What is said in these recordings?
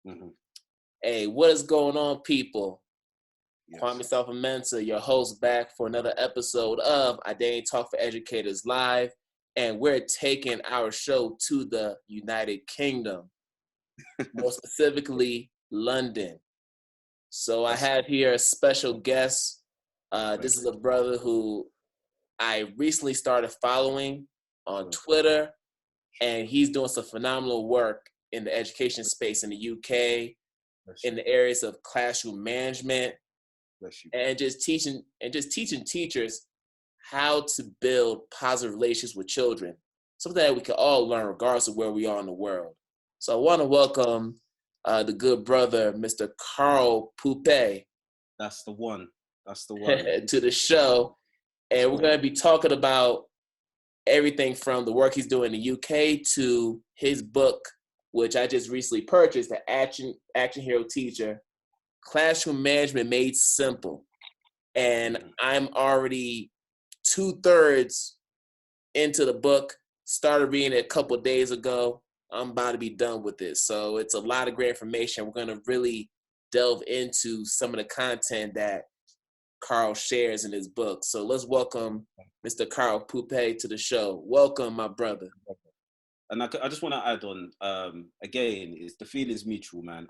Mm-hmm. Hey, what is going on, people? Yes. Sarfo-Mensah, your host, back for another episode of IDTALK for Educators Live, and we're taking our show to the United Kingdom, more specifically London. So I have here a special guest. This is a brother who I recently started following on Twitter, and he's doing some phenomenal work in the education space in the UK, in the areas of classroom management, and just teaching teachers how to build positive relations with children, something that we can all learn regardless of where we are in the world. So I want to welcome the good brother, Mr. Karl Pupe. That's the one. To the show. And we're going to be talking about everything from the work he's doing in the UK to his book, which I just recently purchased, The Action Hero Teacher, Classroom Management Made Simple. And I'm already 2/3 into the book, started reading it a couple of days ago. I'm about to be done with it. So it's a lot of great information. We're going to really delve into some of the content that Karl shares in his book. So let's welcome Mr. Karl Pupe to the show. Welcome, my brother. And I just want to add on, again, the feeling's mutual, man.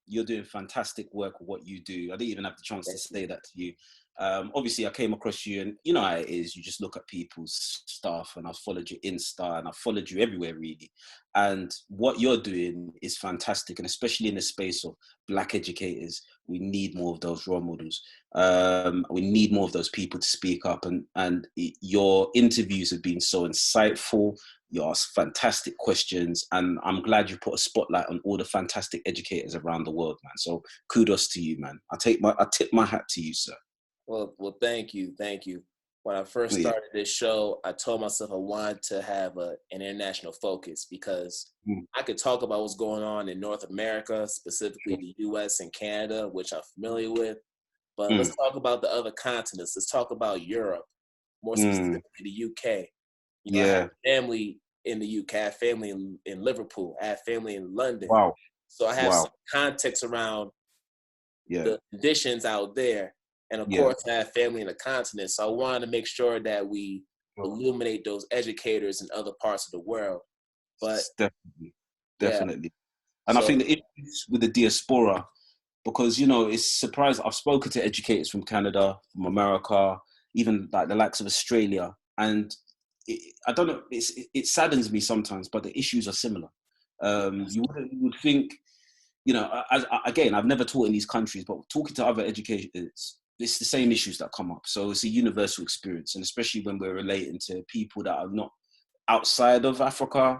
You're doing fantastic work with what you do. I didn't even have the chance to say that to you. Obviously, I came across you, and you know how it is. You just look at people's stuff, and I've followed you Insta, and I've followed you everywhere, really. And what you're doing is fantastic, and especially in the space of Black educators, we need more of those role models. We need more of those people to speak up, and your interviews have been so insightful. You ask fantastic questions, and I'm glad you put a spotlight on all the fantastic educators around the world, man. So kudos to you, man. I tip my hat to you, sir. Well, thank you. When I first started this show, I told myself I wanted to have an international focus because I could talk about what's going on in North America, specifically the US and Canada, which I'm familiar with. But let's talk about the other continents. Let's talk about Europe, more specifically the UK. You know, I have family in the UK, I have family in Liverpool, I have family in London. Wow. So I have some context around the conditions out there. And of course, I have family in the continent. So I wanted to make sure that we illuminate those educators in other parts of the world. But definitely. And I think the issues with the diaspora, because, you know, it's surprising. I've spoken to educators from Canada, from America, even like the likes of Australia. And I don't know, it saddens me sometimes, but the issues are similar. You would think, you know, again, I've never taught in these countries, but talking to other educators, it's the same issues that come up. So it's a universal experience, and especially when we're relating to people that are not outside of Africa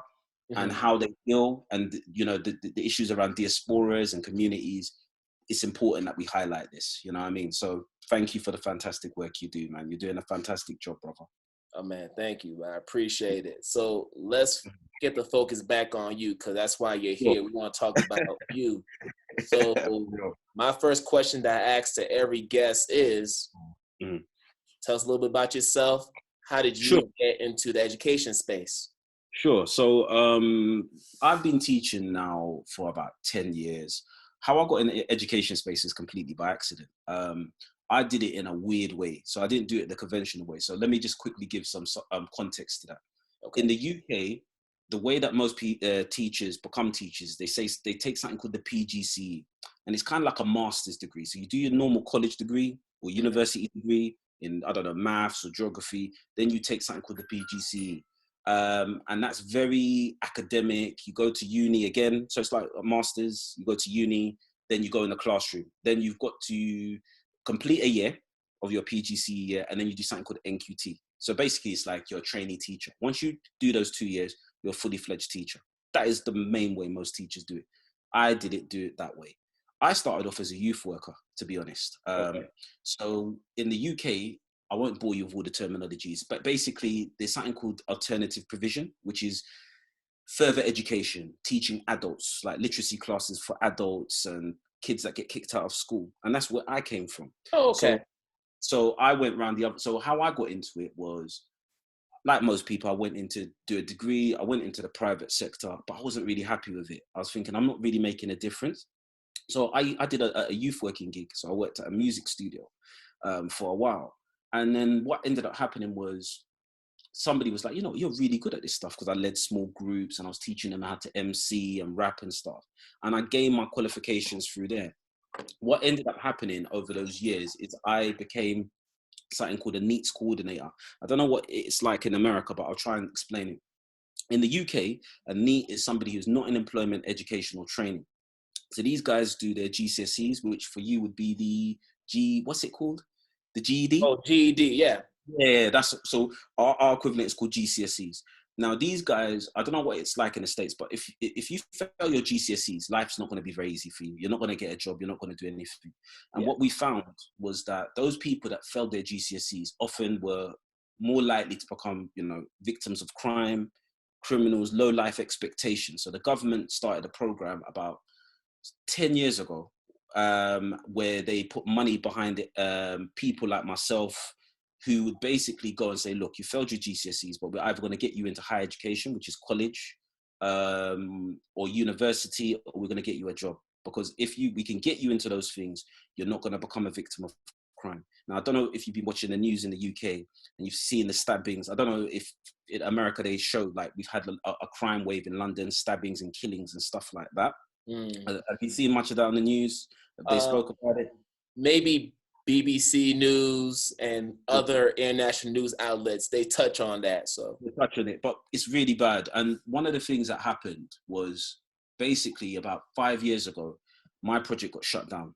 and how they feel, and, you know, the issues around diasporas and communities, it's important that we highlight this, you know what I mean? So thank you for the fantastic work you do, man. You're doing a fantastic job, brother. Oh, man, thank you. I appreciate it. So let's get the focus back on you, because that's why you're here. We want to talk about you. So my first question that I ask to every guest is, tell us a little bit about yourself. How did you get into the education space? Sure. So I've been teaching now for about 10 years. How I got in the education space is completely by accident. I did it in a weird way. So I didn't do it the conventional way. So let me just quickly give some context to that. Okay. In the UK, the way that most teachers become teachers, they take something called the PGCE, and it's kind of like a master's degree. So you do your normal college degree or university degree in, I don't know, maths or geography. Then you take something called the PGCE. And that's very academic. You go to uni again. So it's like a master's, you go to uni, then you go in the classroom. Then you've got to complete a year of your PGCE year, and then you do something called NQT. So basically it's like you're a trainee teacher. Once you do those 2 years, you're a fully fledged teacher. That is the main way most teachers do it. I didn't do it that way. I started off as a youth worker, to be honest. So in the UK, I won't bore you with all the terminologies, but basically there's something called alternative provision, which is further education, teaching adults, like literacy classes for adults and kids that get kicked out of school. And that's where I came from. Oh, okay. So I went around the other, so how I got into it was, like most people, I went in to do a degree. I went into the private sector, but I wasn't really happy with it. I was thinking, I'm not really making a difference. So I did a youth working gig. So I worked at a music studio for a while. And then what ended up happening was somebody was like, you know, you're really good at this stuff, because I led small groups and I was teaching them how to MC and rap and stuff. And I gained my qualifications through there. What ended up happening over those years is I became something called a NEETs Coordinator. I don't know what it's like in America, but I'll try and explain it. In the UK, a NEET is somebody who's not in employment, education, or training. So these guys do their GCSEs, which for you would be what's it called? The GED? Oh, GED, yeah. Yeah, that's so our equivalent is called GCSEs. Now these guys, I don't know what it's like in the States, but if you fail your GCSEs, life's not going to be very easy for you. You're not going to get a job. You're not going to do anything. And what we found was that those people that failed their GCSEs often were more likely to become, you know, victims of crime, criminals, low life expectations. So the government started a program about 10 years ago, where they put money behind it, people like myself, who would basically go and say, look, you failed your GCSEs, but we're either going to get you into higher education, which is college, or university, or we're going to get you a job. Because if we can get you into those things, you're not going to become a victim of crime. Now, I don't know if you've been watching the news in the UK and you've seen the stabbings. I don't know if in America they show, like, we've had a crime wave in London, stabbings and killings and stuff like that. Have you seen much of that on the news? Have they spoke about it? Maybe BBC News and other international news outlets, they touch on that. So They touch on it, but it's really bad. And one of the things that happened was basically about 5 years ago, my project got shut down,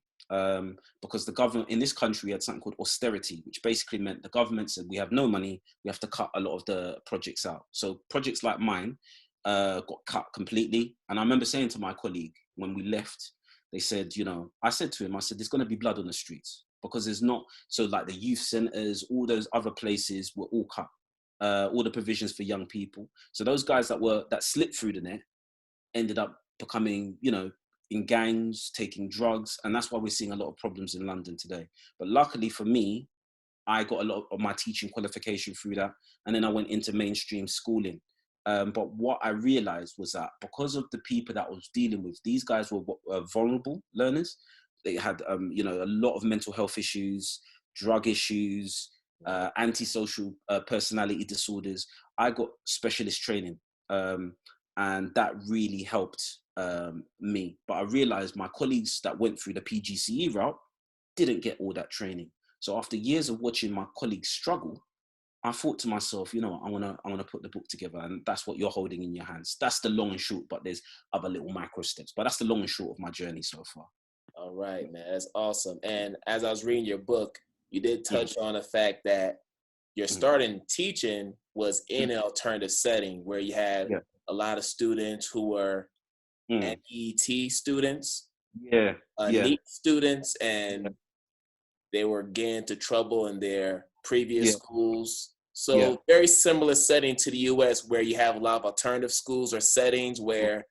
because the government in this country had something called austerity, which basically meant the government said, we have no money, we have to cut a lot of the projects out. So projects like mine got cut completely. And I remember saying to my colleague when we left, they said, you know, I said to him, I said, there's going to be blood on the streets, because there's not, so like the youth centers, all those other places were all cut, all the provisions for young people. So those guys that slipped through the net ended up becoming, you know, in gangs, taking drugs. And that's why we're seeing a lot of problems in London today. But luckily for me, I got a lot of my teaching qualification through that. And then I went into mainstream schooling. But what I realized was that because of the people that I was dealing with, these guys were vulnerable learners. They had, you know, a lot of mental health issues, drug issues, antisocial personality disorders. I got specialist training, and that really helped me. But I realized my colleagues that went through the PGCE route didn't get all that training. So after years of watching my colleagues struggle, I thought to myself, you know, I want to put the book together, and that's what you're holding in your hands. That's the long and short, but there's other little micro steps. But that's the long and short of my journey so far. all right, man, that's awesome. And as I was reading your book, you did touch on the fact that your starting teaching was in an alternative setting where you had a lot of students who were NEET students, NEET students, and they were getting into trouble in their previous schools. So very similar setting to the US, where you have a lot of alternative schools or settings where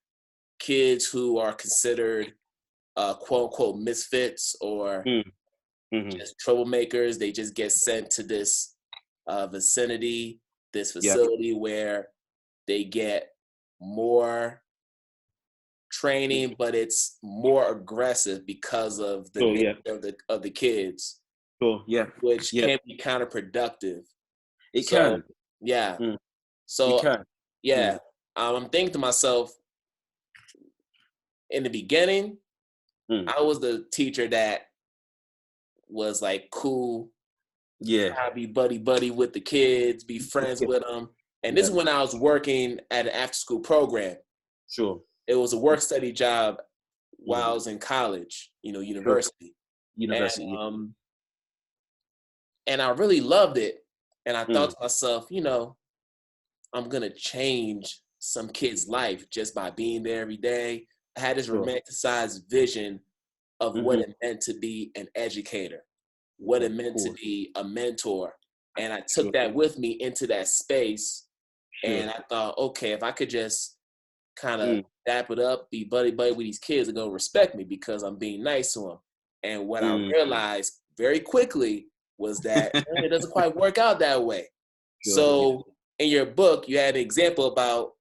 kids who are considered quote unquote misfits or just troublemakers, they just get sent to this vicinity, this facility where they get more training, but it's more aggressive because of the nature of the kids, which can be counterproductive. It can. So it can. I'm thinking to myself, in the beginning, I was the teacher that was like cool. I'd be buddy with the kids, be friends with them. And this is when I was working at an after-school program. It was a work-study job while I was in college, you know, university. And I really loved it. And I thought to myself, you know, I'm going to change some kid's life just by being there every day. I had this romanticized vision of what it meant to be an educator, what it meant to be a mentor. And I took that with me into that space. And I thought, okay, if I could just kind of dap it up, be buddy with these kids, they're going to respect me because I'm being nice to them. And what I realized very quickly was that it doesn't quite work out that way. So in your book, you had an example about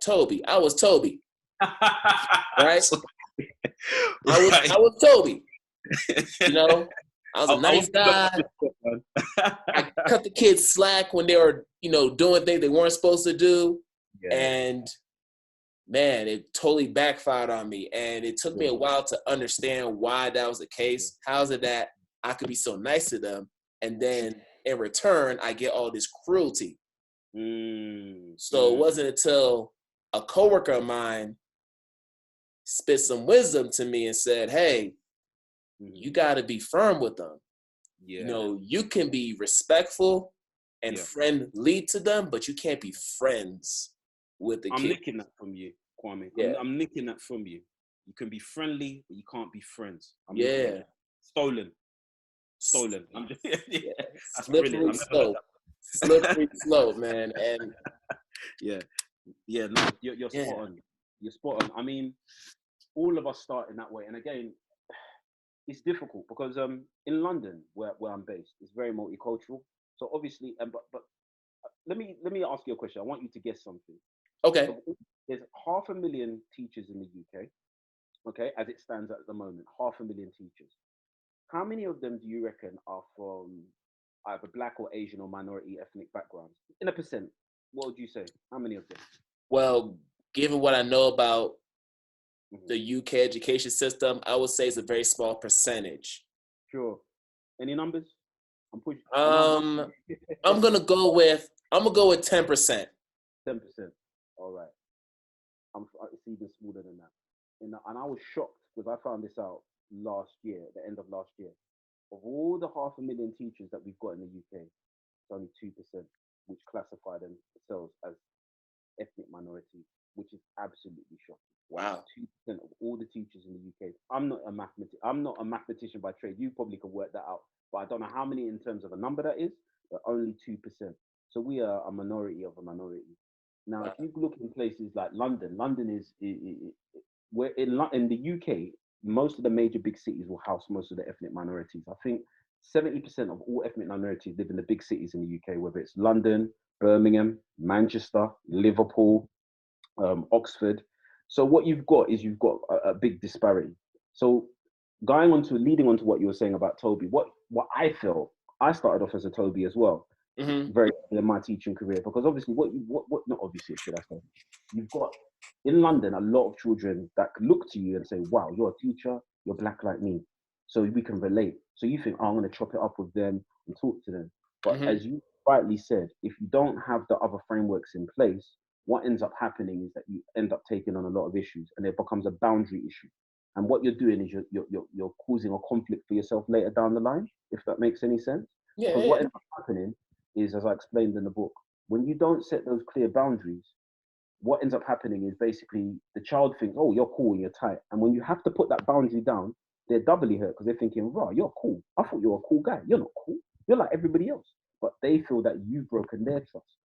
Toby. I was Toby, right? I was Toby. You know, I was a nice guy. I cut the kids slack when they were, doing things they weren't supposed to do. Yeah. And man, it totally backfired on me. And it took me a while to understand why that was the case. How is it that I could be so nice to them, and then in return, I get all this cruelty? So it wasn't until a coworker of mine spit some wisdom to me and said, hey, you got to be firm with them. Yeah. You can be respectful and friendly to them, but you can't be friends with the kids. I'm nicking that from you, Kwame. Yeah. I'm nicking that from you. You can be friendly, but you can't be friends. Stolen. I'm just, that's slippery slope. Slippery slope, man. And no, you're spot on. You're spot on. I mean, all of us start in that way. And again, it's difficult because in London, where I'm based, it's very multicultural. So obviously, but let me ask you a question. I want you to guess something. Okay. So there's 500,000 teachers in the UK. Okay, as it stands at the moment, 500,000 teachers. How many of them do you reckon are from either Black or Asian or minority ethnic backgrounds? In a percent, what would you say? How many of them? Well, given what I know about the UK education system, I would say it's a very small percentage. Sure. Any numbers? I'm pushing. I'm gonna go with 10%. 10%. All right. It's even smaller than that. And I was shocked because I found this out last year, the end of last year. Of all the 500,000 teachers that we've got in the UK, it's only 2% which classify themselves as ethnic minorities, which is absolutely shocking. Wow. 2% of all the teachers in the UK. I'm not a mathematician by trade. You probably could work that out, but I don't know how many in terms of a number that is, but only 2%. So we are a minority of a minority. Now, if you look in places like London is where in the UK, most of the major big cities will house most of the ethnic minorities. I think 70% of all ethnic minorities live in the big cities in the UK, whether it's London, Birmingham, Manchester, Liverpool, Oxford. So what you've got is a big disparity. So leading on to what you were saying about Toby, what I felt, I started off as a Toby as well. Very in my teaching career, because obviously not obviously, should I say, you've got in London a lot of children that look to you and say, wow, you're a teacher, you're Black like me, so we can relate. So you think, I'm going to chop it up with them and talk to them. But as you rightly said, if you don't have the other frameworks in place, what ends up happening is that you end up taking on a lot of issues, and it becomes a boundary issue. And what you're doing is you're causing a conflict for yourself later down the line, if that makes any sense. Because what ends up happening is, as I explained in the book, when you don't set those clear boundaries, what ends up happening is basically the child thinks, oh, you're cool and you're tight. And when you have to put that boundary down, they're doubly hurt because they're thinking, rah, you're cool. I thought you were a cool guy. You're not cool. You're like everybody else. But they feel that you've broken their trust.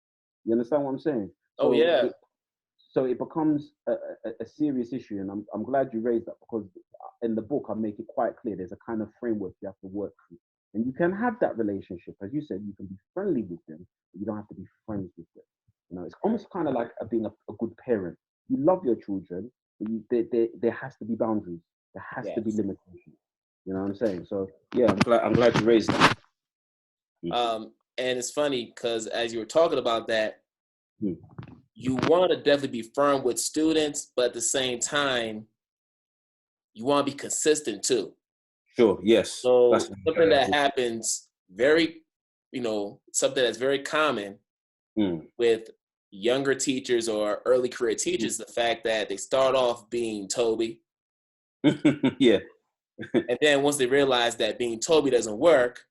You understand what I'm saying? So so it becomes a serious issue. And I'm glad you raised that, because in the book, I make it quite clear there's a kind of framework you have to work through. And you can have that relationship. As you said, you can be friendly with them, but you don't have to be friends with them. You know, it's almost kind of like being a good parent. You love your children, but there has to be boundaries. There has to be limitations. You know what I'm saying? So yeah, I'm glad you raised that. And it's funny because as you were talking about that, you want to definitely be firm with students, but at the same time, you want to be consistent too. Sure. Yes. So something that happens something that's very common with younger teachers or early career teachers, the fact that they start off being Toby. Yeah. And then once they realize that being Toby doesn't work,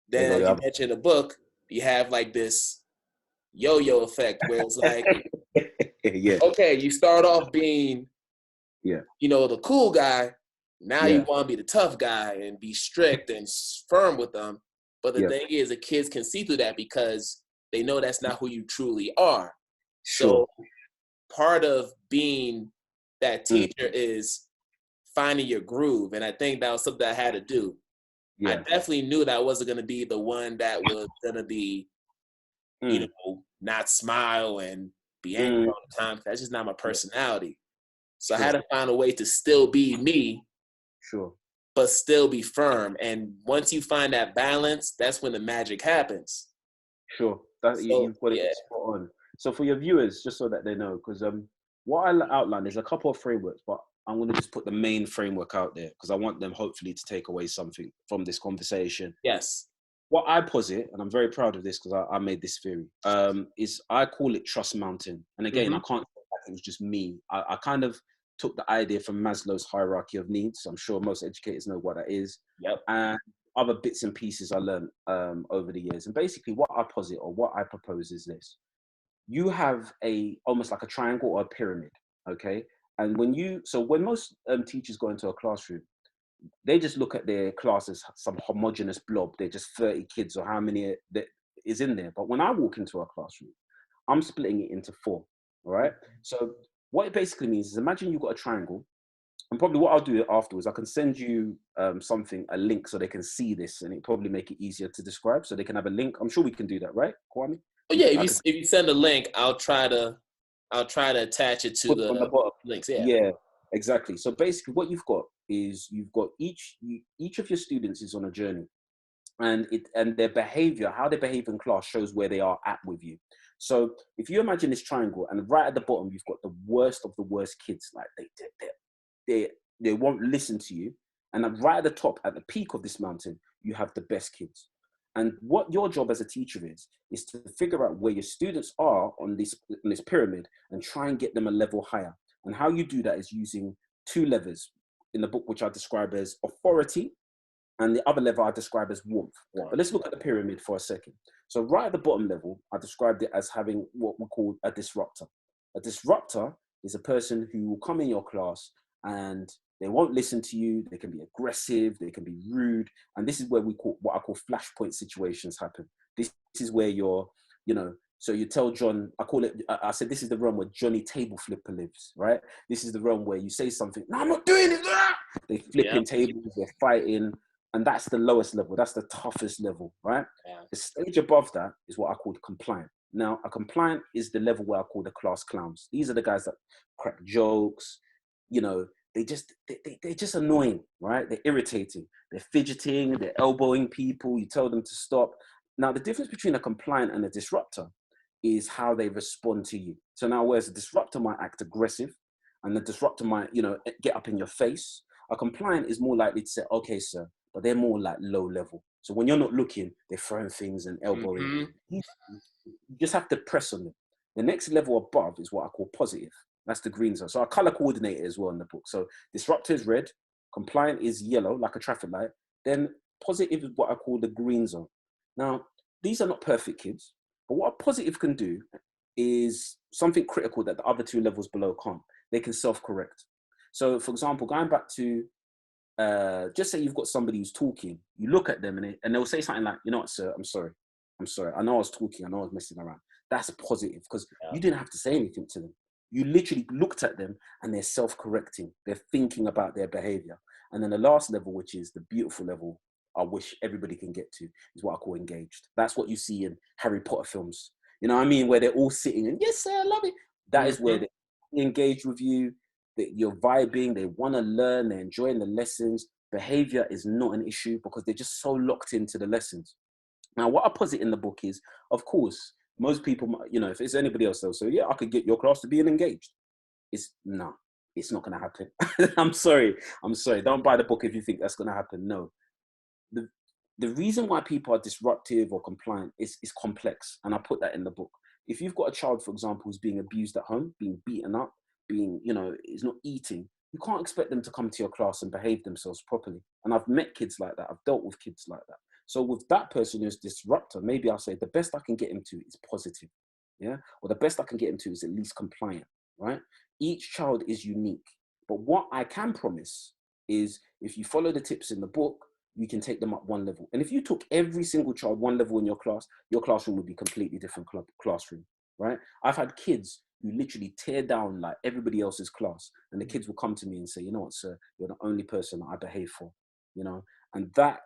then as you mentioned in the book, you have like this yo-yo effect where it's like, okay, you start off being, the cool guy. Now you want to be the tough guy and be strict and firm with them. But the thing is, the kids can see through that because they know that's not who you truly are. So part of being that teacher is finding your groove. And I think that was something I had to do. I definitely knew that I wasn't going to be the one that was going to be, not smile and be angry all the time. That's just not my personality. So I had to find a way to still be me, but still be firm. And once you find that balance, that's when the magic happens. You've got it spot on. So for your viewers, just so that they know, because what I outlined is a couple of frameworks, but I'm going to just put the main framework out there because I want them hopefully to take away something from this conversation. Yes. What I posit, and I'm very proud of this because I made this theory, is I call it Trust Mountain. And again, I can't say that it was just me. I kind of took the idea from Maslow's hierarchy of needs. I'm sure most educators know what that is. And other bits and pieces I learned over the years. And basically what I posit or what I propose is this. You have almost like a triangle or a pyramid, okay? And when most teachers go into a classroom, they just look at their class as some homogenous blob. They're just 30 kids or how many that is in there. But when I walk into a classroom, I'm splitting it into 4, all right? So what it basically means is imagine you've got a triangle, and probably what I'll do afterwards, I can send you a link so they can see this, and it probably make it easier to describe so they can have a link. I'm sure we can do that, right, Kwame? Oh yeah, if you send a link, I'll try to attach it to the bottom links. Yeah, exactly. So basically what you've got is each of your students is on a journey, and their behavior, how they behave in class shows where they are at with you. So if you imagine this triangle, and right at the bottom, you've got the worst of the worst kids, like they won't listen to you. And then right at the top, at the peak of this mountain, you have the best kids. And what your job as a teacher is to figure out where your students are on this pyramid and try and get them a level higher. And how you do that is using 2 levers in the book, which I describe as authority, and the other level I describe as warmth. But let's look at the pyramid for a second. So right at the bottom level, I described it as having what we call a disruptor. A disruptor is a person who will come in your class and they won't listen to you. They can be aggressive, they can be rude. And this is where what I call flashpoint situations happen. This is where so you tell John, I said, this is the realm where Johnny Table Flipper lives, right? This is the realm where you say something, no, I'm not doing it. They flipping tables, they're fighting. And that's the lowest level. That's the toughest level, right? The stage above that is what I call compliant. Now, a compliant is the level where I call the class clowns. These are the guys that crack jokes, they're just annoying, right? They're irritating. They're fidgeting, they're elbowing people. You tell them to stop. Now, the difference between a compliant and a disruptor is how they respond to you. So now, whereas a disruptor might act aggressive and the disruptor might, get up in your face, a compliant is more likely to say, okay, sir, but they're more like low level. So when you're not looking, they're throwing things and elbowing. You just have to press on them. The next level above is what I call positive. That's the green zone. So I color coordinate it as well in the book. So disruptor is red, compliant is yellow, like a traffic light. Then positive is what I call the green zone. Now, these are not perfect kids, but what a positive can do is something critical that the other 2 levels below can't. They can self-correct. So for example, going back to, just say you've got somebody who's talking, you look at them and they'll say something like, you know what, sir, I'm sorry. I know I was talking, I know I was messing around. That's positive because you didn't have to say anything to them. You literally looked at them and they're self-correcting. They're thinking about their behavior. And then the last level, which is the beautiful level I wish everybody can get to, is what I call engaged. That's what you see in Harry Potter films. You know what I mean? Where they're all sitting and, yes, sir, I love it. That is where they engage with you. You're vibing, they want to learn, they're enjoying the lessons. Behavior is not an issue because they're just so locked into the lessons. Now, what I posit in the book is, of course, most people, if it's anybody else, they'll say, yeah, I could get your class to be engaged. It's not going to happen. I'm sorry. Don't buy the book if you think that's going to happen. No. The reason why people are disruptive or compliant is complex. And I put that in the book. If you've got a child, for example, who's being abused at home, being beaten up, is not eating, you can't expect them to come to your class and behave themselves properly. And I've met kids like that. I've dealt with kids like that. So with that person who's disruptor, maybe I'll say the best I can get him to is positive. Yeah. Or the best I can get him to is at least compliant, right? Each child is unique. But what I can promise is if you follow the tips in the book, you can take them up 1 level. And if you took every single child 1 level in your class, your classroom would be completely different classroom, right? I've had kids who literally tear down like everybody else's class. And the kids will come to me and say, you know what, sir, you're the only person that I behave for, and that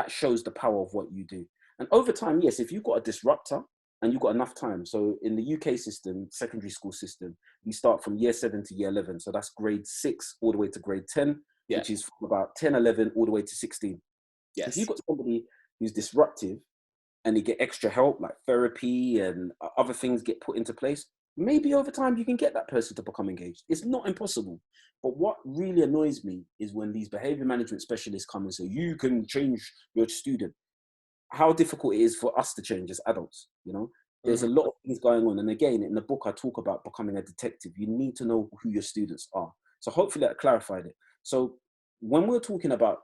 shows the power of what you do. And over time, yes, if you've got a disruptor, and you've got enough time. So in the UK system, secondary school system, you start from year 7 to year 11. So that's grade 6 all the way to grade 10, Yeah. which is from about 10, 11 all the way to 16. Yes. If you've got somebody who's disruptive and you get extra help like therapy and other things get put into place, maybe over time you can get that person to become engaged. It's not impossible. But what really annoys me is when these behavior management specialists come and say, you can change your student. How difficult it is for us to change as adults, you know? There's a lot of things going on. And again, in the book, I talk about becoming a detective. You need to know who your students are. So hopefully that clarified it. So when we're talking about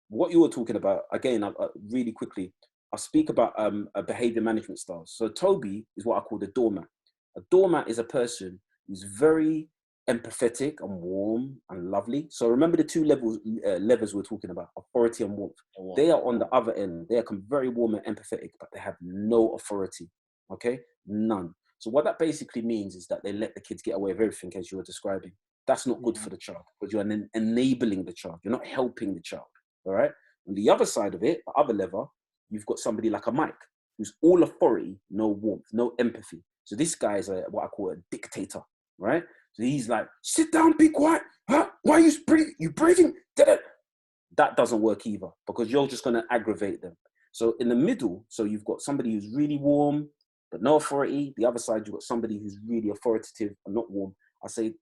what you were talking about, again, really quickly, I'll speak about a behavior management style. So Toby is what I call the doormat. A doormat is a person who's very empathetic and warm and lovely. So remember the two levers we're talking about, authority and warmth. They are on the other end. They are very warm and empathetic, but they have no authority, okay? None. So what that basically means is that they let the kids get away with everything as you were describing. That's not good for the child, because you're enabling the child. You're not helping the child, all right? On the other side of it, the other lever, you've got somebody like a Mike, who's all authority, no warmth, no empathy. So this guy is what I call a dictator, right? So he's like, sit down, be quiet. Huh? Why are you breathing? That doesn't work either, because you're just going to aggravate them. So in the middle, so you've got somebody who's really warm, but no authority. The other side, you've got somebody who's really authoritative and not warm. I say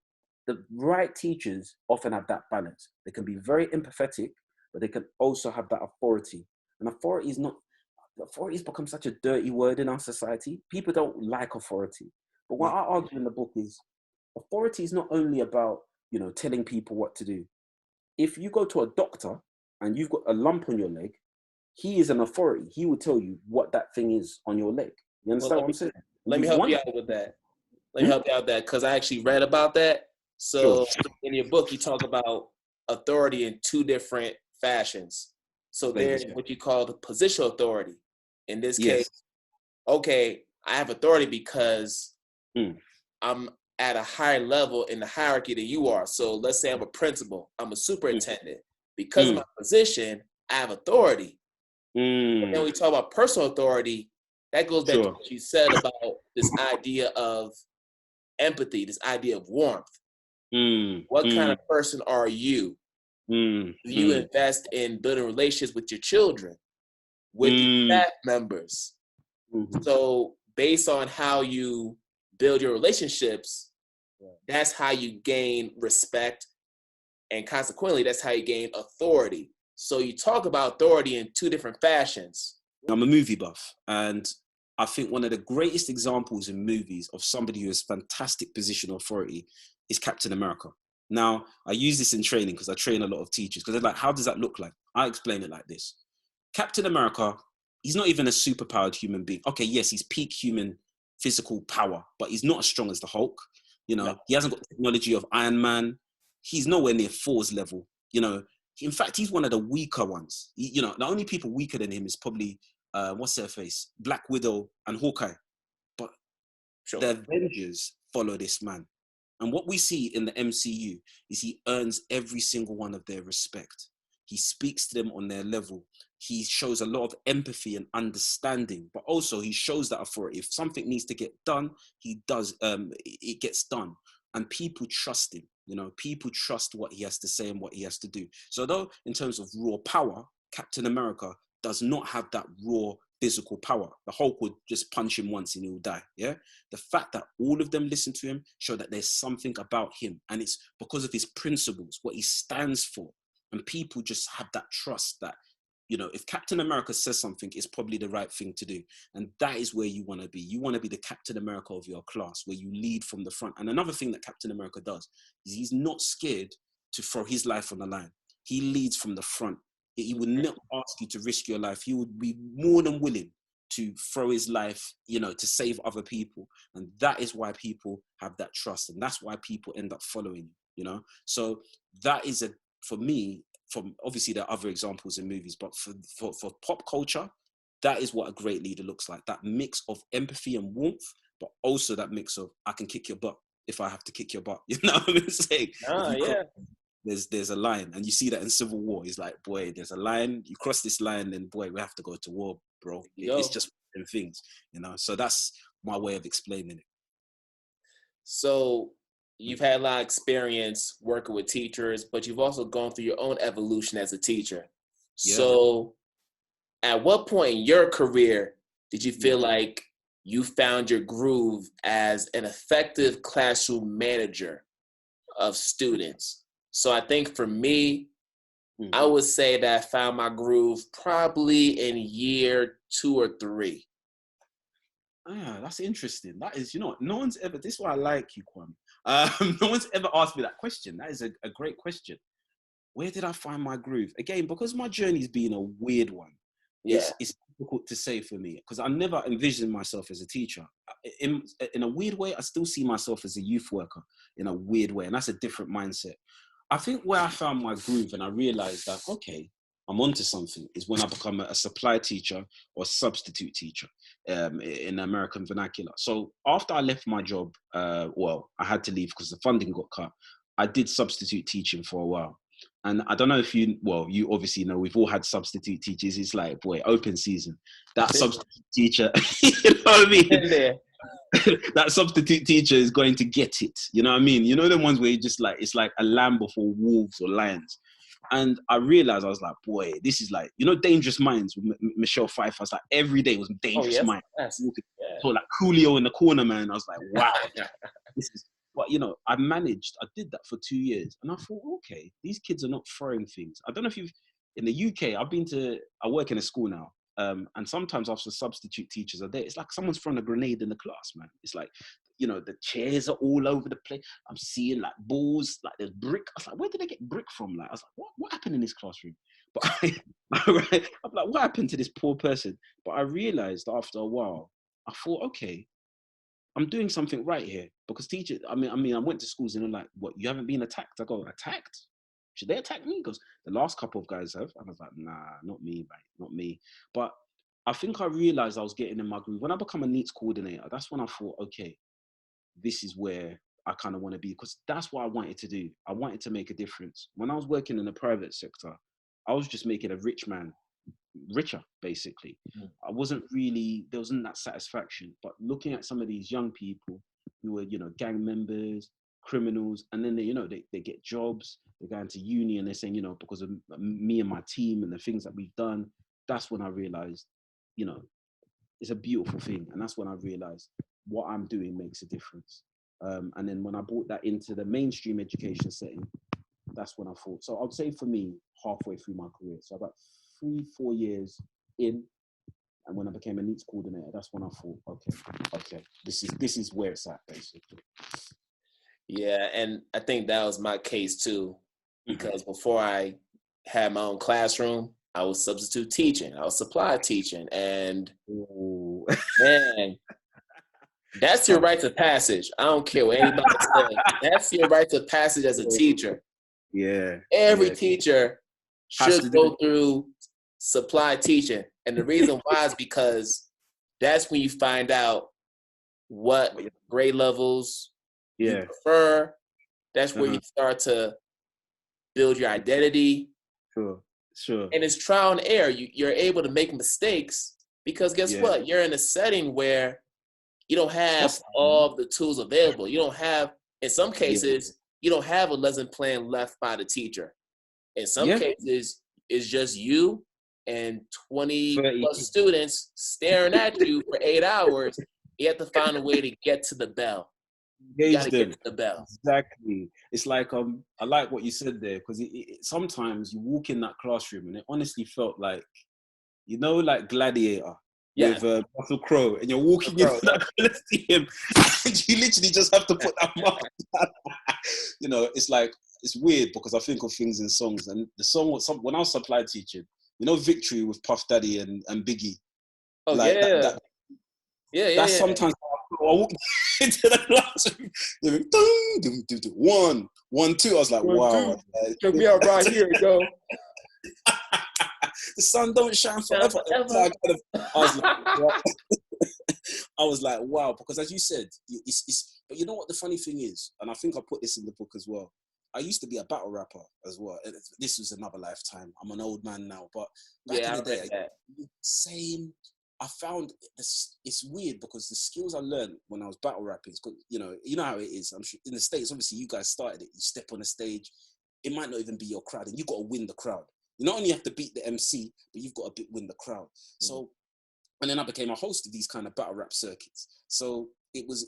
the right teachers often have that balance. They can be very empathetic, but they can also have that authority. And authority has become such a dirty word in our society. People don't like authority. But what I argue in the book is authority is not only about, telling people what to do. If you go to a doctor and you've got a lump on your leg, he is an authority. He will tell you what that thing is on your leg. You understand what I'm saying? Let me help you out with that. Because I actually read about that. So in your book, you talk about authority in two different fashions. So there's what you call the positional authority. In this case, okay, I have authority because I'm at a higher level in the hierarchy than you are. So let's say I'm a principal, I'm a superintendent. Because of my position, I have authority. And then we talk about personal authority. That goes back to what you said about this idea of empathy, this idea of warmth. What kind of person are you? Do you invest in building relationships with your children, with your staff members? So based on how you build your relationships, that's how you gain respect, and consequently, that's how you gain authority. So you talk about authority in two different fashions. I'm a movie buff, and I think one of the greatest examples in movies of somebody who has fantastic positional authority is Captain America. Now, I use this in training because I train a lot of teachers, because they're like, how does that look like? I explain it like this. Captain America, he's not even a superpowered human being. Okay, yes, he's peak human physical power, but he's not as strong as the Hulk. He hasn't got the technology of Iron Man. He's nowhere near Thor's level. In fact, he's one of the weaker ones. The only people weaker than him is probably, what's their face? Black Widow and Hawkeye. But the Avengers follow this man. And what we see in the MCU is he earns every single one of their respect. He speaks to them on their level. He shows a lot of empathy and understanding, but also he shows that authority. If something needs to get done, he does, it gets done. And people trust him. People trust what he has to say and what he has to do. So though in terms of raw power, Captain America does not have that raw physical power. The Hulk would just punch him once and he'll die. Yeah. The fact that all of them listen to him show that there's something about him, and it's because of his principles, what he stands for. And people just have that trust that, if Captain America says something, it's probably the right thing to do. And that is where you want to be. You want to be the Captain America of your class, where you lead from the front. And another thing that Captain America does is he's not scared to throw his life on the line. He leads from the front. He would not ask you to risk your life. He would be more than willing to throw his life, to save other people. And that is why people have that trust. And that's why people end up following you, So that is for me, from obviously there are other examples in movies, but for pop culture, that is what a great leader looks like. That mix of empathy and warmth, but also that mix of, I can kick your butt if I have to kick your butt. You know what I'm saying? There's a line, and you see that in Civil War. He's like, boy, there's a line. You cross this line, then boy, we have to go to war, bro. It's just different things, So that's my way of explaining it. So you've had a lot of experience working with teachers, but you've also gone through your own evolution as a teacher. Yeah. So at what point in your career did you feel like you found your groove as an effective classroom manager of students? So I think for me, I would say that I found my groove probably in year 2 or 3. That's interesting. That is, no one's ever, this is why I like you, Kwame. No one's ever asked me that question. That is a great question. Where did I find my groove? Again, because my journey's been a weird one. Yeah. It's difficult to say for me, because I never envisioned myself as a teacher. In a weird way, I still see myself as a youth worker in a weird way, and that's a different mindset. I think where I found my groove and I realized that, okay, I'm onto something, is when I become a supply teacher or substitute teacher in American vernacular. So after I left my job, I had to leave because the funding got cut. I did substitute teaching for a while. And I don't know if you obviously know, we've all had substitute teachers. It's like, boy, open season. That substitute teacher, you know what I mean? That substitute teacher is going to get it. You know what I mean? You know the ones where you just like, it's like a lamb before wolves or lions. And I realized, I was like, boy, this is like, Dangerous Minds with Michelle Pfeiffer. I was like, every day was Dangerous Minds. Yes. Yeah. So like Coolio in the corner, man. I was like, wow, this is. But I did that for 2 years, and I thought, okay, these kids are not throwing things. I don't know if in the UK, I work in a school now, and sometimes after substitute teachers are there, it's like someone's thrown a grenade in the class, man. It's like, the chairs are all over the place. I'm seeing like balls, like there's brick. I was like, where did they get brick from? Like, I was like, what happened in this classroom? But I'm like, what happened to this poor person? But I realized after a while, I thought, okay, I'm doing something right here, because teachers, I went to schools and they're like, what, you haven't been attacked? I go, attacked? Should they attack me? Because the last couple of guys have. And I was like, nah, not me, mate, not me. But I think I realized I was getting in my groove. When I become a NEETs coordinator, that's when I thought, okay, this is where I kind of want to be, because that's what I wanted to do. I wanted to make a difference. When I was working in the private sector, I was just making a rich man richer, basically. I wasn't really, there wasn't that satisfaction. But looking at some of these young people who were, gang members, criminals, and then they get jobs, they're going to uni, and they're saying, because of me and my team and the things that we've done, that's when I realized, it's a beautiful thing. And that's when I realized what I'm doing makes a difference. And then when I brought that into the mainstream education setting, that's when I thought. So I'd say for me, halfway through my career, so about 3-4 years in, and when I became a NEETs coordinator, that's when I thought, okay, this is where it's at, basically. Yeah, and I think that was my case too, because before I had my own classroom, I was substitute teaching, I was supply teaching, and man, that's your rites of passage. I don't care what anybody says. That's your rites of passage as a teacher. Yeah. Every teacher should go through supply teaching. And the reason why is because that's when you find out what grade levels you prefer. That's where you start to build your identity. Sure. And it's trial and error. You're able to make mistakes because guess what? You're in a setting where you don't have all the tools available. You don't have, in some cases, you don't have a lesson plan left by the teacher. In some cases, it's just you and 20 plus students staring at you for 8 hours. You have to find a way to get to the bell. Engage them. Get to the bell. Exactly. It's like, I like what you said there, because sometimes you walk in that classroom and it honestly felt like, like Gladiator. With Russell Crowe, and you're walking into that Coliseum, and you literally just have to put that mark down. It's like, it's weird because I think of things in songs, and the song when I was supply teaching, Victory with Puff Daddy and Biggie. Oh, like that. That's sometimes I walk into the classroom, 1, 1, 2. I was like, wow. Check me out right here, yo. The sun don't shine forever. I was like, wow, because as you said, but you know what the funny thing is, and I think I put this in the book as well. I used to be a battle rapper as well. This was another lifetime. I'm an old man now, but back in the day, I found this, it's weird because the skills I learned when I was battle rapping, you know how it is. I'm sure in the States, obviously you guys started it. You step on a stage, it might not even be your crowd, and you got to win the crowd. You not only have to beat the MC, but you've got to win the crowd. So, and then I became a host of these kind of battle rap circuits. So it was.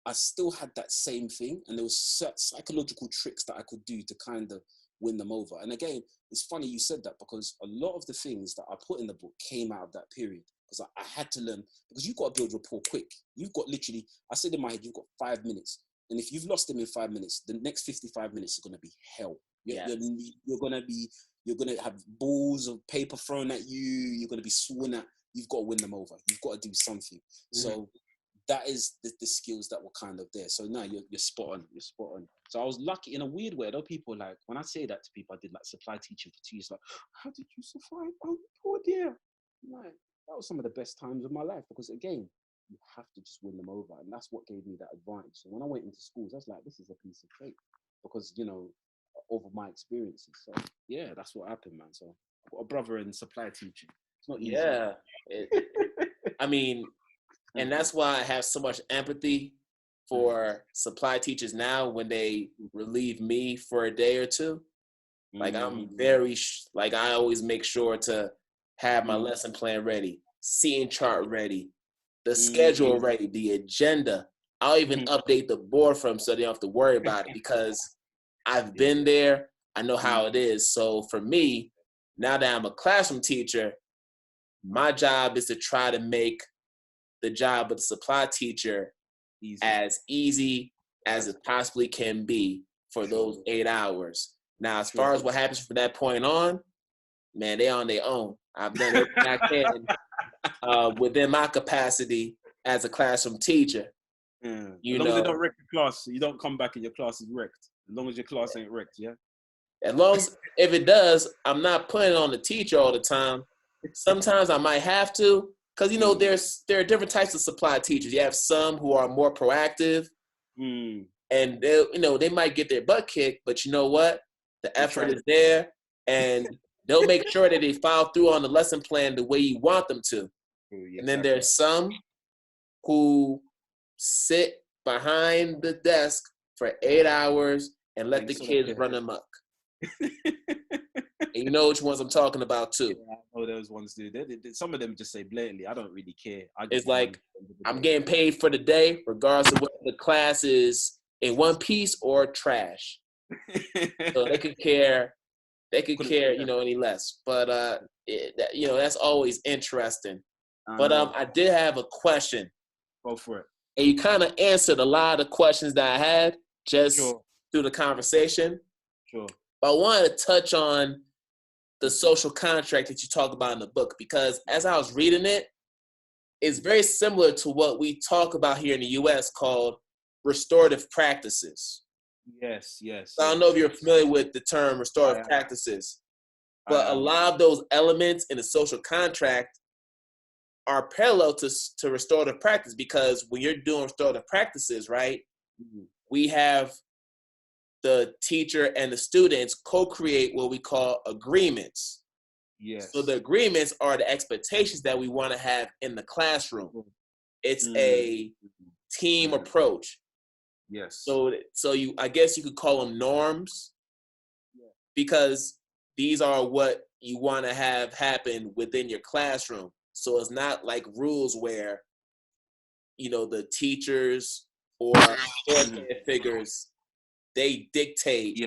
I still had that same thing, and there was certain psychological tricks that I could do to kind of win them over. And again, it's funny you said that, because a lot of the things that I put in the book came out of that period, because I had to learn, because you've got to build rapport quick. You've got literally, I said in my head, you've got 5 minutes. And if you've lost them in 5 minutes, the next 55 minutes are going to be hell. You're going to have balls of paper thrown at you. You're going to be sworn at. You've got to win them over. You've got to do something. So that is the skills that were kind of there. So now you're spot on. You're spot on. So I was lucky in a weird way. Though people like, when I say that to people, I did like supply teaching for 2 years. Like, how did you survive? Oh, poor dear. Like, that was some of the best times of my life, because again, you have to just win them over, and that's what gave me that advantage. So when I went into schools, I was like, this is a piece of cake, because over my experiences. So yeah, that's what happened, man. So I've got a brother in supply teaching. It's not easy. Yeah, I mean, and that's why I have so much empathy for supply teachers now when they relieve me for a day or two. Like I'm very, like I always make sure to have my lesson plan ready, seeing chart ready, the schedule ready, the agenda. I'll even update the board for them so they don't have to worry about it, because I've been there. I know how it is. So for me, now that I'm a classroom teacher, my job is to try to make the job of the supply teacher as easy as it possibly can be for those 8 hours. Now, as far as what happens from that point on, man, they on their own. I've done everything I can within my capacity as a classroom teacher. As long as they don't wreck your class, you don't come back and your class is wrecked. As long as your class ain't wrecked, yeah? As long as, if it does, I'm not putting it on the teacher all the time. Sometimes I might have to, because, there are different types of supply teachers. You have some who are more proactive, and they might get their butt kicked, but you know what? The effort is there, and they'll make sure that they follow through on the lesson plan the way you want them to. And then there's some who sit behind the desk for 8 hours and let the kids run amok. And you know which ones I'm talking about too. Yeah, I know those ones do. Some of them just say blatantly, I don't really care. It's like, I'm getting paid for the day, regardless of whether the class is in one piece or trash. So they could care, any less. But that's always interesting. But I did have a question. Go for it. And you kind of answered a lot of the questions that I had just through the conversation. Sure. But I wanted to touch on the social contract that you talk about in the book, because as I was reading it, it's very similar to what we talk about here in the U.S. called restorative practices. Yes. So I don't know if you're familiar with the term restorative practices, but a lot of those elements in the social contract are parallel to restorative practice, because when you're doing restorative practices, right, we have the teacher and the students co-create what we call agreements. Yes. So the agreements are the expectations that we want to have in the classroom. It's a team approach. Yes. So I guess you could call them norms, because these are what you want to have happen within your classroom. So it's not like rules where, the teachers or authoritative figures, they dictate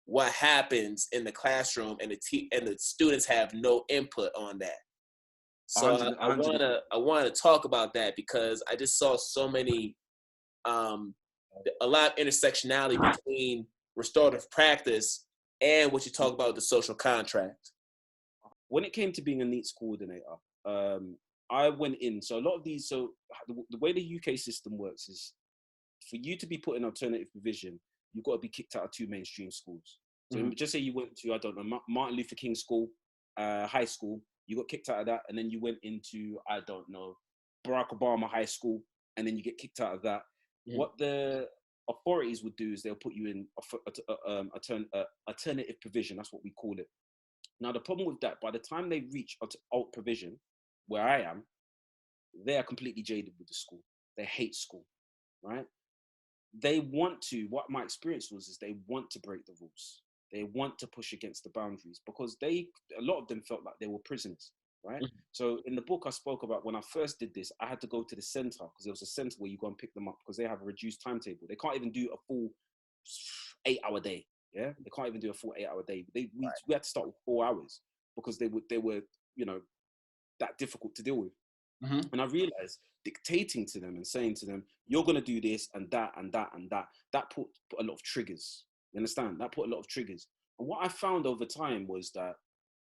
what happens in the classroom, and the students have no input on that. So I want to talk about that, because I just saw so many, a lot of intersectionality between restorative practice and what you talk about, the social contract. When it came to being a NEETs coordinator, I went in. So a lot of these, the way the UK system works is, for you to be put in alternative provision, you've got to be kicked out of 2 mainstream schools. So just say you went to, I don't know, Martin Luther King School, high school, you got kicked out of that, and then you went into, I don't know, Barack Obama High School, and then you get kicked out of that. What the authorities would do is they'll put you in alternative provision. That's what we call it. Now, the problem with that, by the time they reach alt provision, where I am, they are completely jaded with the school. They hate school, right? They want to, what my experience was, is they want to break the rules. They want to push against the boundaries because a lot of them felt like they were prisoners, right? Mhm. So in the book I spoke about, when I first did this, I had to go to the center because there was a center where you go and pick them up because they have a reduced timetable. They can't even do a full 8-hour day. Yeah, they can't even do a full 8-hour day. We had to start with 4 hours because they were, you know, that difficult to deal with. Mhm. And I realized dictating to them and saying to them, you're going to do this and that and that and that, that put a lot of triggers. You understand? That put a lot of triggers. And what I found over time was that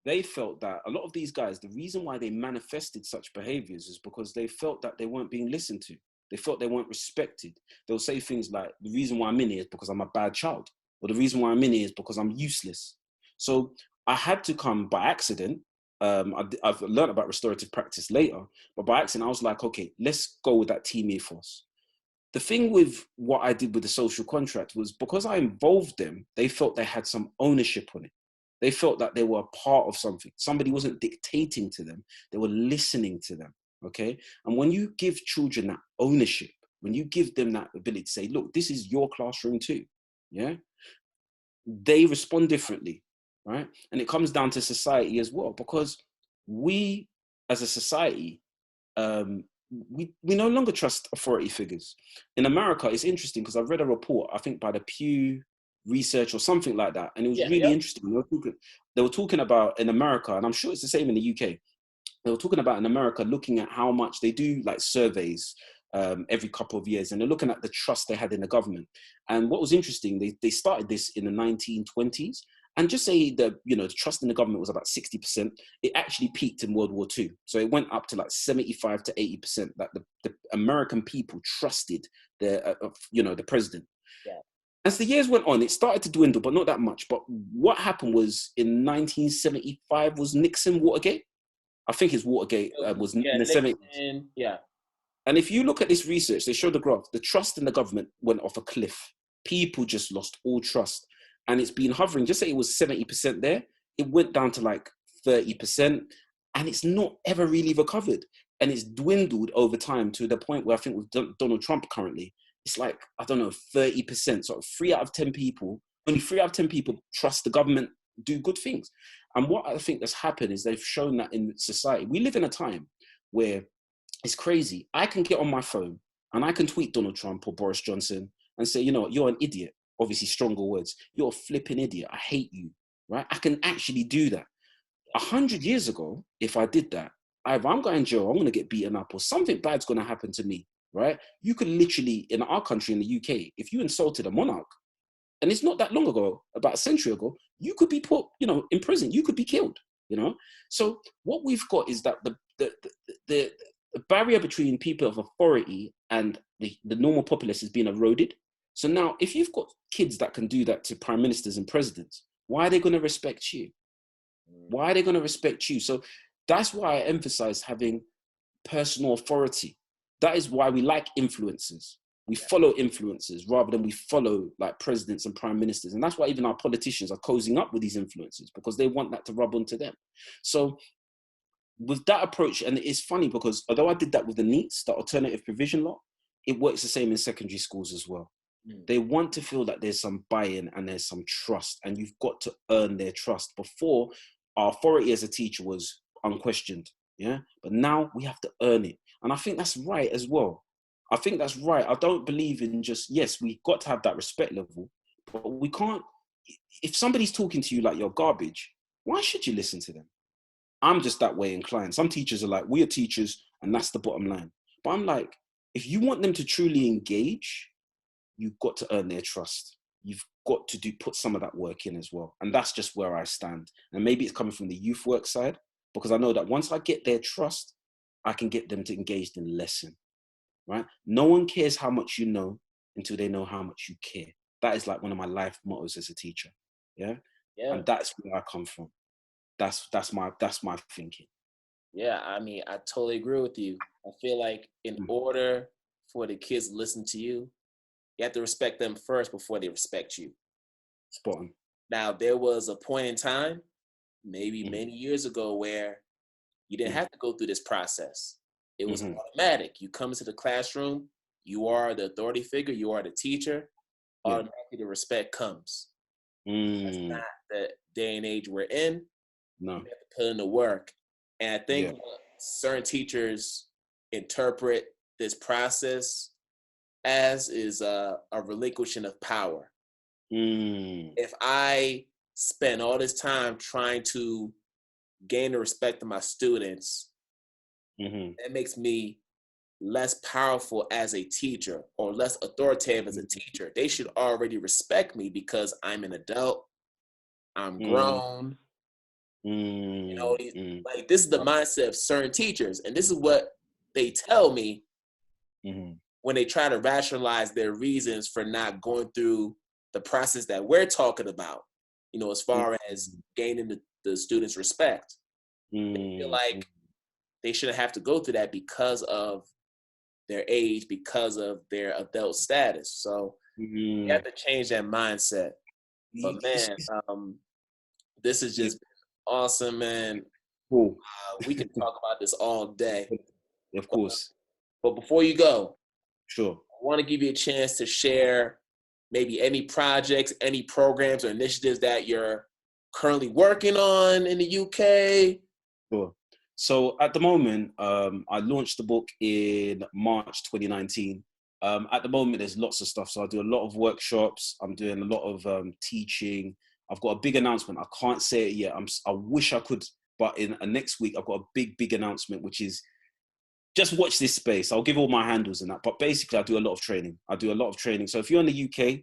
they felt that a lot of these guys, the reason why they manifested such behaviors is because they felt that they weren't being listened to. They felt they weren't respected. They'll say things like, the reason why I'm in here is because I'm a bad child, or the reason why I'm in here is because I'm useless. So I had to come by accident. I've learned about restorative practice later, but by accident, I was like, okay, let's go with that team ethos. The thing with what I did with the social contract was because I involved them, they felt they had some ownership on it. They felt that they were a part of something. Somebody wasn't dictating to them. They were listening to them, okay? And when you give children that ownership, when you give them that ability to say, look, this is your classroom too, yeah? They respond differently, right? And it comes down to society as well, because we as a society, we no longer trust authority figures. In America, it's interesting because I've read a report, I think by the Pew Research or something like that, and it was Yeah. really Yep. interesting. They were talking about in America, and I'm sure it's the same in the UK. They were talking about in America looking at how much they do like surveys every couple of years, and they're looking at the trust they had in the government. And what was interesting, they started this in the 1920s, and just say that, you know, the trust in the government was about 60%. It actually peaked in World War II. So it went up to like 75 to 80%, that the American people trusted the president. Yeah. As the years went on, it started to dwindle, but not that much. But what happened was in 1975 was Nixon Watergate. I think it's Watergate was in Yeah. the 70s. Nixon. Yeah. And if you look at this research, they show the graph, the trust in the government went off a cliff. People just lost all trust. And it's been hovering, just say it was 70% there, it went down to like 30%, and it's not ever really recovered. And it's dwindled over time to the point where I think with Donald Trump currently, it's like, I don't know, 30%. So 3 out of 10 people, only 3 out of 10 people trust the government do good things. And what I think has happened is they've shown that in society, we live in a time where it's crazy. I can get on my phone and I can tweet Donald Trump or Boris Johnson and say, you know what, you're an idiot. Obviously, stronger words. You're a flipping idiot. I hate you, right? I can actually do that. 100 years ago, if I did that, either I'm going to jail, I'm going to get beaten up, or something bad's going to happen to me, right? You could literally, in our country, in the UK, if you insulted a monarch, and it's not that long ago, about a century ago, you could be put, you know, in prison. You could be killed, you know. So what we've got is that the barrier between people of authority and the normal populace is being eroded. So now, if you've got kids that can do that to prime ministers and presidents, why are they going to respect you? Why are they going to respect you? So that's why I emphasize having personal authority. That is why we like influencers. We follow influencers rather than we follow like presidents and prime ministers. And that's why even our politicians are cozying up with these influencers, because they want that to rub onto them. So with that approach, and it's funny because although I did that with the NEETs, the alternative provision law, it works the same in secondary schools as well. They want to feel that there's some buy-in and there's some trust, and you've got to earn their trust. Before, our authority as a teacher was unquestioned, yeah? But now we have to earn it. And I think that's right as well. I think that's right. I don't believe in just, yes, we've got to have that respect level, but we can't, if somebody's talking to you like you're garbage, why should you listen to them? I'm just that way inclined. Some teachers are like, we are teachers and that's the bottom line. But I'm like, if you want them to truly engage, you've got to earn their trust. You've got to put some of that work in as well. And that's just where I stand. And maybe it's coming from the youth work side, because I know that once I get their trust, I can get them to engage in the lesson, right? No one cares how much you know until they know how much you care. That is like one of my life mottos as a teacher. Yeah. Yeah. And that's where I come from. That's my thinking. Yeah. I mean, I totally agree with you. I feel like in order for the kids to listen to you, you have to respect them first before they respect you. Spot on. Now, there was a point in time, maybe many years ago, where you didn't have to go through this process. It was automatic. You come into the classroom, you are the authority figure, you are the teacher, automatically the respect comes. That's not the day and age we're in. No. You have to put in the work. And I think what certain teachers interpret this process as is a relinquishing of power. If I spend all this time trying to gain the respect of my students, that makes me less powerful as a teacher or less authoritative as a teacher. They should already respect me because I'm an adult, I'm grown. You know, like this is the mindset of certain teachers, and this is what they tell me when they try to rationalize their reasons for not going through the process that we're talking about, you know, as far as gaining the students' respect. They feel like they shouldn't have to go through that because of their age, because of their adult status. So you have to change that mindset. But man, this is just awesome, man. Cool. We can talk about this all day. Of course. But before you go, sure, I want to give you a chance to share maybe any projects, any programs or initiatives that you're currently working on in the UK. Sure. So at the moment, I launched the book in March 2019. At the moment, there's lots of stuff. So I do a lot of workshops. I'm doing a lot of teaching. I've got a big announcement. I can't say it yet. I wish I could, but in next week, I've got a big announcement, which is just watch this space. I'll give all my handles and that. But basically, I do a lot of training. So if you're in the UK,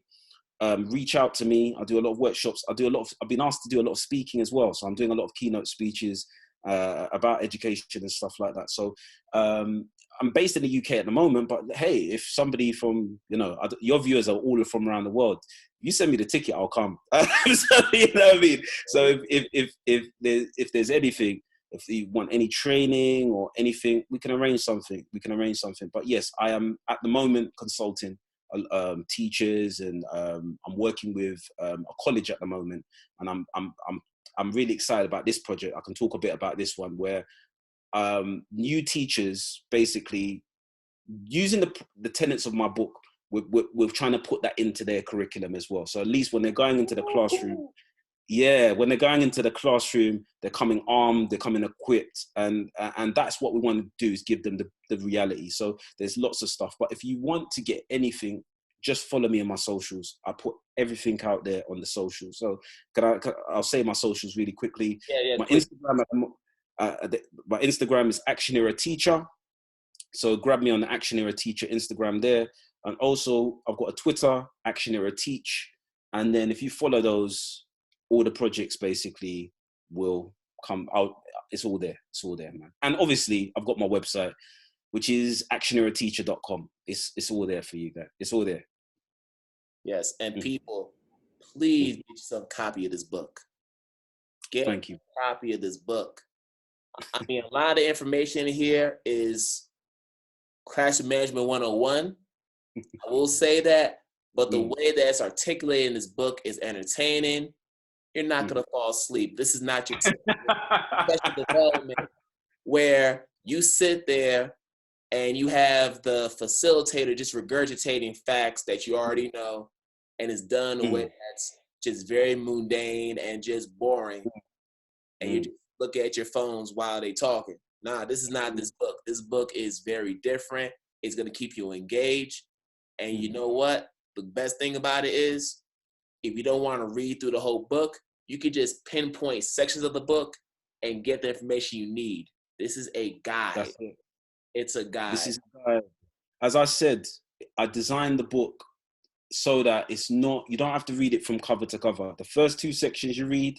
reach out to me. I do a lot of workshops. I've been asked to do a lot of speaking as well. So I'm doing a lot of keynote speeches about education and stuff like that. So I'm based in the UK at the moment, but hey, if somebody from, your viewers are all from around the world, you send me the ticket, I'll come. So, you know what I mean? So if there's anything, if you want any training or anything, we can arrange something. But yes, I am at the moment consulting teachers, and I'm working with a college at the moment, and I'm really excited about this project. I can talk a bit about this one, where new teachers basically using the tenets of my book. We're trying to put that into their curriculum as well. So at least when they're going into the classroom, they're coming armed, they're coming equipped, and that's what we want to do, is give them the reality. So there's lots of stuff. But if you want to get anything, just follow me on my socials. I put everything out there on the socials. So I'll say my socials really quickly. My Instagram is Action Era Teacher. So grab me on the Action Era Teacher Instagram there. And also I've got a Twitter, Action Era Teach. And then if you follow those, all the projects basically will come out. It's all there, man. And obviously I've got my website, which is actionerateacher.com. It's all there for you guys. It's all there. Yes, and people, please get yourself a copy of this book. Thank you. A copy of this book. I mean, a lot of information here is Classroom Management 101. I will say that, but the way that it's articulated in this book is entertaining. You're not going to fall asleep. This is not your professional development where you sit there and you have the facilitator just regurgitating facts that you already know, and it's done in a way that's just very mundane and just boring. And you just look at your phones while they talking. Nah, this is not this book. This book is very different. It's going to keep you engaged. And you know what? The best thing about it is, if you don't want to read through the whole book, you could just pinpoint sections of the book and get the information you need. This is a guide. That's it. It's a guide. This is a guide. As I said, I designed the book so that it's not, you don't have to read it from cover to cover. The first 2 sections you read,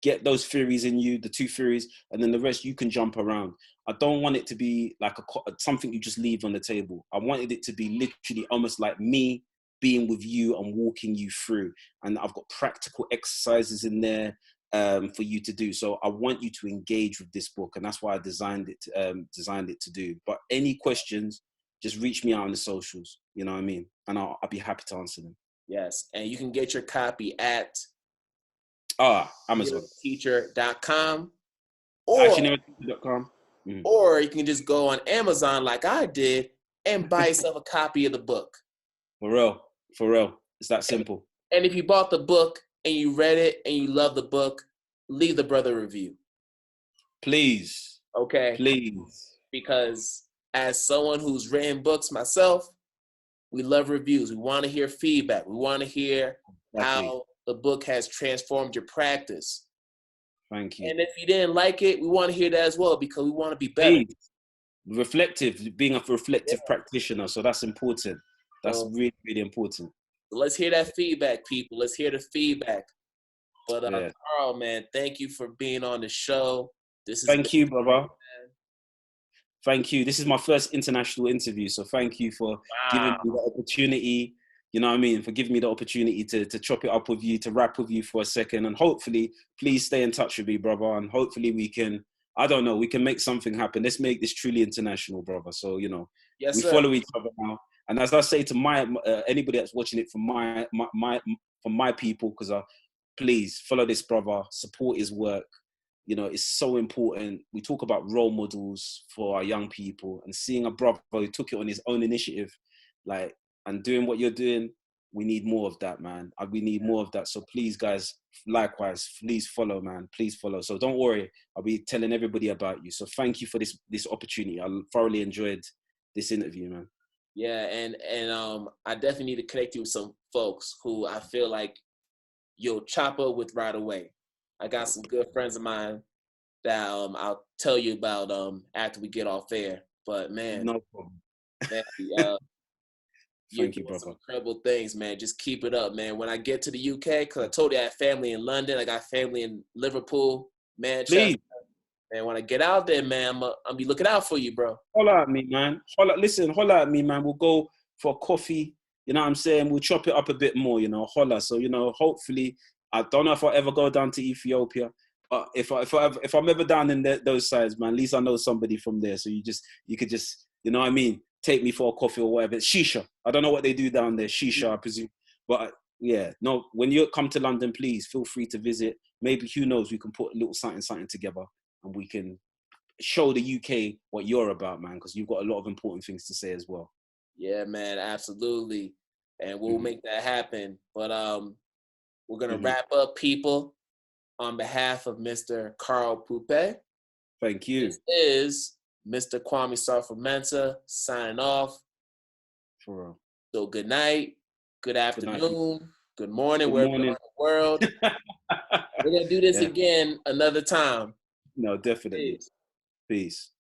get those theories in you, the 2 theories, and then the rest you can jump around. I don't want it to be like something you just leave on the table. I wanted it to be literally almost like me being with you and walking you through. And I've got practical exercises in there for you to do. So I want you to engage with this book, and that's why I designed it to do. But any questions, just reach me out on the socials. You know what I mean? And I'll be happy to answer them. Yes, and you can get your copy at Amazon. Teacher.com or actionerateacher.com. Mm. Or you can just go on Amazon like I did and buy yourself a copy of the book. For real. For real. It's that simple. And if you bought the book and you read it and you love the book, leave the brother a review. Please. Okay? Please. Because as someone who's written books myself, we love reviews. We want to hear feedback. We want to hear how the book has transformed your practice. Thank you. And if you didn't like it, we want to hear that as well because we want to be better. Please. Reflective, being a reflective practitioner. So that's important. That's really, really important. So let's hear that feedback, people. Let's hear the feedback. But Karl, man, thank you for being on the show. Thank you, brother. Thank you. This is my first international interview, so thank you for giving me the opportunity. You know what I mean? For giving me the opportunity to chop it up with you, to rap with you for a second, and hopefully, please stay in touch with me, brother. And hopefully, we can. I don't know. We can make something happen. Let's make this truly international, brother. So you know, we follow each other now. And as I say to my anybody that's watching it from my people, because please follow this brother, support his work. You know, it's so important. We talk about role models for our young people, and seeing a brother who took it on his own initiative, like, and doing what you're doing, we need more of that, man. We need more of that. So please, guys, likewise, please follow, man. Please follow. So don't worry, I'll be telling everybody about you. So thank you for this opportunity. I thoroughly enjoyed this interview, man. Yeah, and I definitely need to connect you with some folks who I feel like you'll chop up with right away. I got some good friends of mine that I'll tell you about after we get off air. But man, no problem. Man, you're Thank you, doing brother. some incredible things, man. Just keep it up, man. When I get to the UK, because I told you I have family in London, I got family in Liverpool, Manchester. Please. Man, when I get out there, man, I'm be looking out for you, bro. Holla at me, man. Holla at me, man. We'll go for a coffee. You know what I'm saying? We'll chop it up a bit more, you know, holla. So, you know, hopefully, I don't know if I'll ever go down to Ethiopia. But if I'm ever down in those sides, man, at least I know somebody from there. So you could just, you know what I mean? Take me for a coffee or whatever. Shisha. I don't know what they do down there. Shisha, I presume. But yeah, no, when you come to London, please feel free to visit. Maybe, who knows, we can put a little something together and we can show the UK what you're about, man, because you've got a lot of important things to say as well. Yeah, man, absolutely. And we'll make that happen. But we're going to wrap up, people, on behalf of Mr. Karl Pupe. Thank you. This is Mr. Kwame Sarfo-Mensah signing off. For real. So good night, good afternoon, good morning, wherever you're in the world. We're going to do this again another time. No, definitely. Peace.